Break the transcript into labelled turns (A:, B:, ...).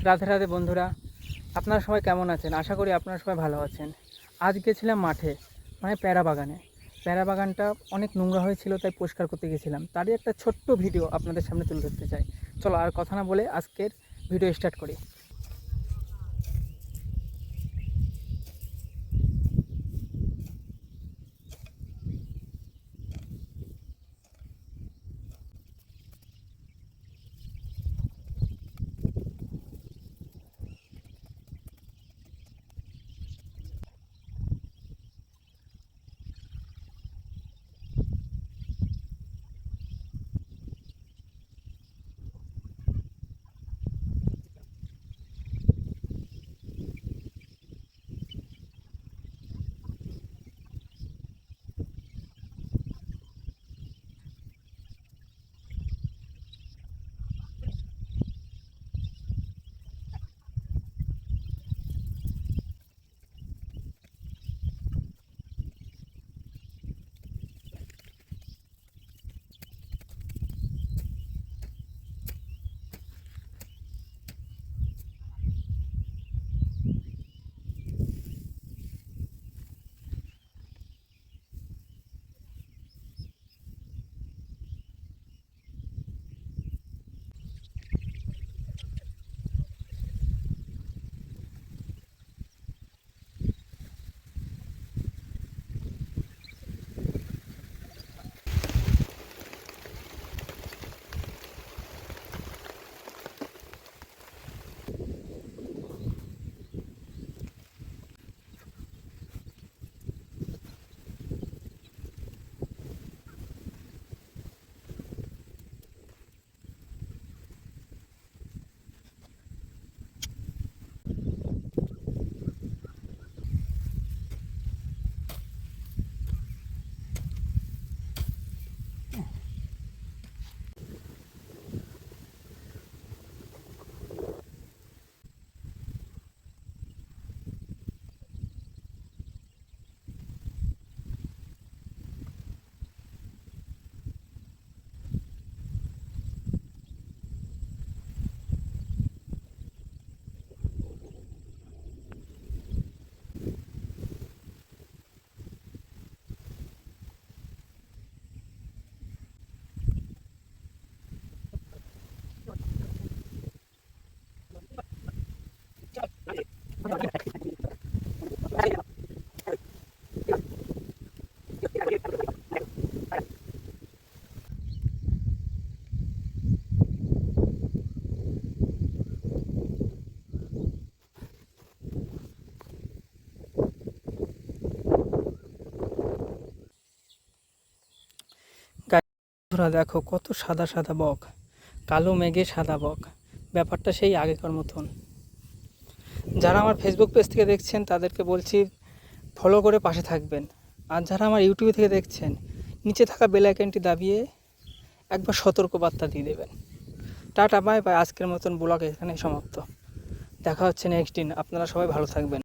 A: রাধে রাধে বন্ধুরা, আপনারা সবাই কেমন আছেন? আশা করি আপনারা সবাই ভালো আছেন। আজ গেছিলাম মাঠে, মানে প্যারা বাগানে। প্যারা বাগানটা অনেক নোংরা হয়েছিল, তাই পরিষ্কার করতে গেছিলাম। তারই একটা ছোট্ট ভিডিও আপনাদের সামনে তুলে ধরতে চাই। চলো আর কথা না বলে আজকের ভিডিও স্টার্ট করি। বন্ধুরা দেখো, কত সাদা সাদা বক, কালো মেঘে সাদা বক। ব্যাপারটা সেই আগেকার মতন। যারা আমার ফেসবুক পেজ থেকে দেখছেন তাদেরকে বলছি ফলো করে পাশে থাকবেন। আর যারা আমার ইউটিউব থেকে দেখছেন, নিচে থাকা বেল আইকনটি দাবিয়ে একবার সতর্কবার্তা দিয়ে দেবেন। Tata, bye bye. আজকের মতন ব্লগ এখানে সমাপ্ত। দেখা হচ্ছে নেক্সট দিন। আপনারা সবাই ভালো থাকবেন।